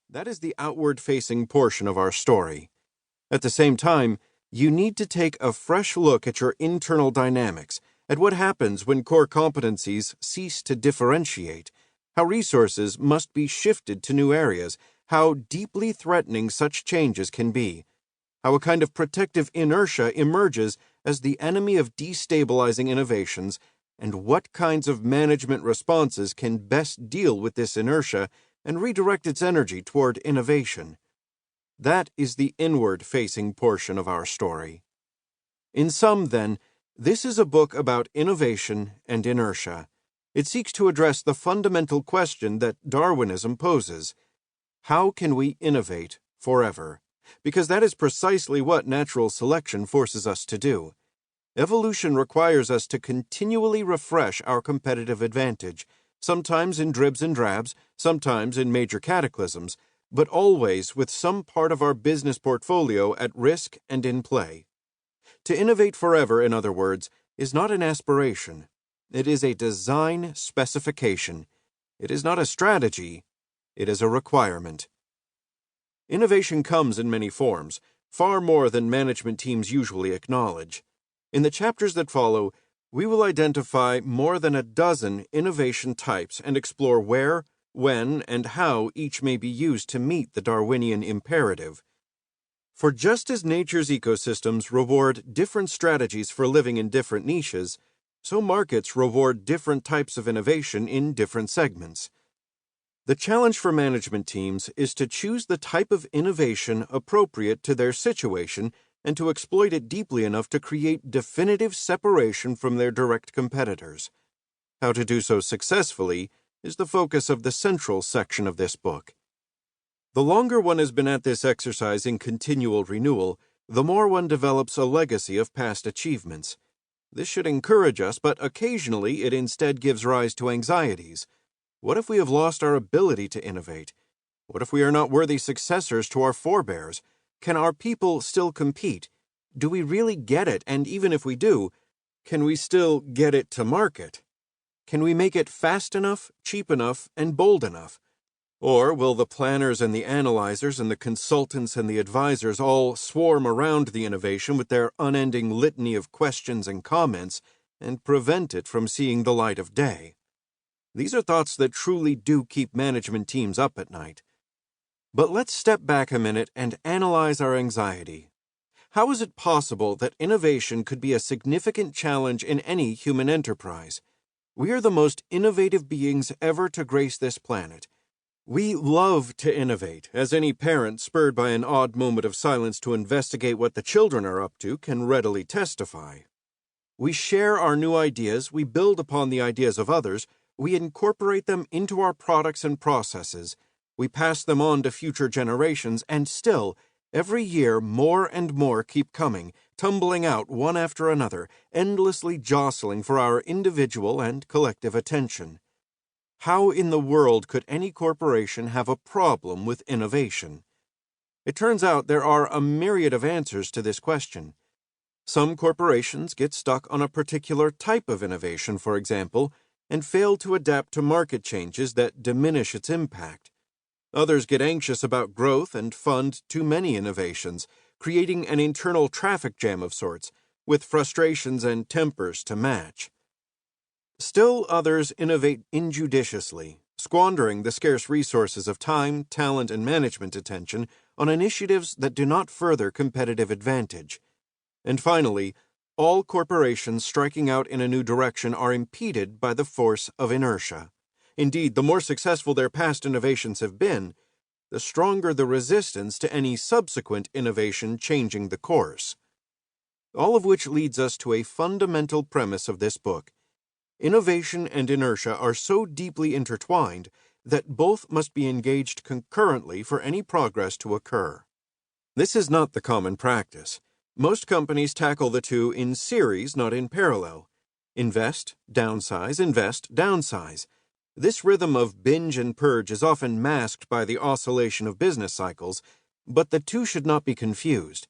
That is the outward-facing portion of our story. At the same time, you need to take a fresh look at your internal dynamics, at what happens when core competencies cease to differentiate, how resources must be shifted to new areas, how deeply threatening such changes can be, how a kind of protective inertia emerges as the enemy of destabilizing innovations, and what kinds of management responses can best deal with this inertia and redirect its energy toward innovation. That is the inward-facing portion of our story. In sum, then, this is a book about innovation and inertia. It seeks to address the fundamental question that Darwinism poses. How can we innovate forever? Because that is precisely what natural selection forces us to do. Evolution requires us to continually refresh our competitive advantage, sometimes in dribs and drabs, sometimes in major cataclysms, but always with some part of our business portfolio at risk and in play. To innovate forever, in other words, is not an aspiration. It is a design specification. It is not a strategy. It is a requirement. Innovation comes in many forms, far more than management teams usually acknowledge. In the chapters that follow, we will identify more than a dozen innovation types and explore where, when, and how each may be used to meet the Darwinian imperative. For just as nature's ecosystems reward different strategies for living in different niches, so markets reward different types of innovation in different segments. The challenge for management teams is to choose the type of innovation appropriate to their situation and to exploit it deeply enough to create definitive separation from their direct competitors. How to do so successfully is the focus of the central section of this book. The longer one has been at this exercise in continual renewal, the more one develops a legacy of past achievements. This should encourage us, but occasionally it instead gives rise to anxieties. What if we have lost our ability to innovate? What if we are not worthy successors to our forebears? Can our people still compete? Do we really get it? And even if we do, can we still get it to market? Can we make it fast enough, cheap enough, and bold enough? Or will the planners and the analyzers and the consultants and the advisors all swarm around the innovation with their unending litany of questions and comments and prevent it from seeing the light of day? These are thoughts that truly do keep management teams up at night. But let's step back a minute and analyze our anxiety. How is it possible that innovation could be a significant challenge in any human enterprise? We are the most innovative beings ever to grace this planet. We love to innovate, as any parent spurred by an odd moment of silence to investigate what the children are up to can readily testify. We share our new ideas, we build upon the ideas of others, we incorporate them into our products and processes, we pass them on to future generations, and still, every year more and more keep coming, tumbling out one after another, endlessly jostling for our individual and collective attention. How in the world could any corporation have a problem with innovation? It turns out there are a myriad of answers to this question. Some corporations get stuck on a particular type of innovation, for example, and fail to adapt to market changes that diminish its impact. Others get anxious about growth and fund too many innovations, creating an internal traffic jam of sorts, with frustrations and tempers to match. Still others innovate injudiciously, squandering the scarce resources of time, talent, and management attention on initiatives that do not further competitive advantage. And finally, all corporations striking out in a new direction are impeded by the force of inertia. Indeed, the more successful their past innovations have been, the stronger the resistance to any subsequent innovation changing the course. All of which leads us to a fundamental premise of this book. Innovation and inertia are so deeply intertwined that both must be engaged concurrently for any progress to occur. This is not the common practice. Most companies tackle the two in series, not in parallel. Invest, downsize, invest, downsize. This rhythm of binge and purge is often masked by the oscillation of business cycles, but the two should not be confused.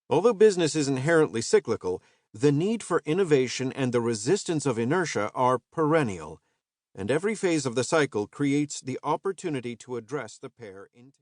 Although business is inherently cyclical, the need for innovation and the resistance of inertia are perennial, and every phase of the cycle creates the opportunity to address the pair in